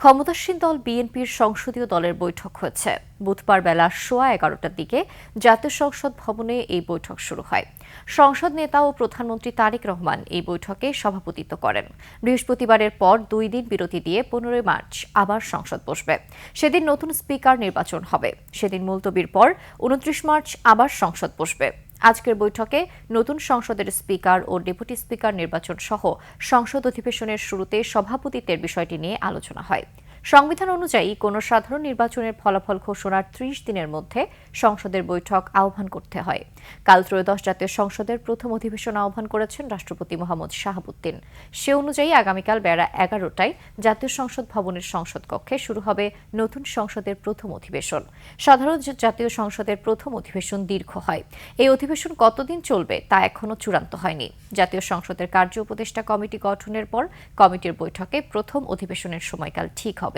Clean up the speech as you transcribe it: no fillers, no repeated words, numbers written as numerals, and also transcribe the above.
ক্ষমতাসীন দল বিএনপির সংসদীয় দলের বৈঠক হয়েছে। বুধবার বেলা 11:15টার দিকে জাতীয় সংসদ ভবনে এই বৈঠক শুরু হয়। সংসদ নেতা ও প্রধানমন্ত্রী তারেক রহমান এই বৈঠকে সভাপতিত্ব করেন। বৃহস্পতিবারের পর 2 দিন বিরতি দিয়ে 15 মার্চ আবার সংসদ বসবে। সেদিন নতুন স্পিকার নির্বাচন হবে। সেদিন মুলতবির পর 29 মার্চ আবার সংসদ বসবে। আজকের বৈঠকে নতুন সংসদের স্পিকার ও ডেপুটি স্পিকার নির্বাচন সহ সংসদ অধিবেশনের শুরুতে সভাপতিত্বের বিষয়টি নিয়ে আলোচনা হয়। সংবিধান অনুযায়ী কোনো সাধারণ নির্বাচনের ফলাফল ঘোষণার 30 দিনের মধ্যে সংসদের বৈঠক আহ্বান করতে হয়। কাল ত্রয়োদশ জাতীয় সংসদের প্রথম অধিবেশন আহ্বান করেছেন রাষ্ট্রপতি মোহাম্মদ শাহাবুদ্দিন। সে অনুযায়ী আগামীকাল বেলা 11টায় জাতীয় সংসদ ভবনের সংসদ কক্ষে শুরু হবে নতুন সংসদের প্রথম অধিবেশন। সাধারণ জাতীয় সংসদের প্রথম অধিবেশন দীর্ঘ হয়। এই অধিবেশন কতদিন চলবে তা এখনো চূড়ান্ত হয়নি। জাতীয় সংসদের কার্য উপদেষ্টা কমিটি গঠনের পর কমিটির বৈঠকে প্রথম অধিবেশনের সময়কাল ঠিক হবে।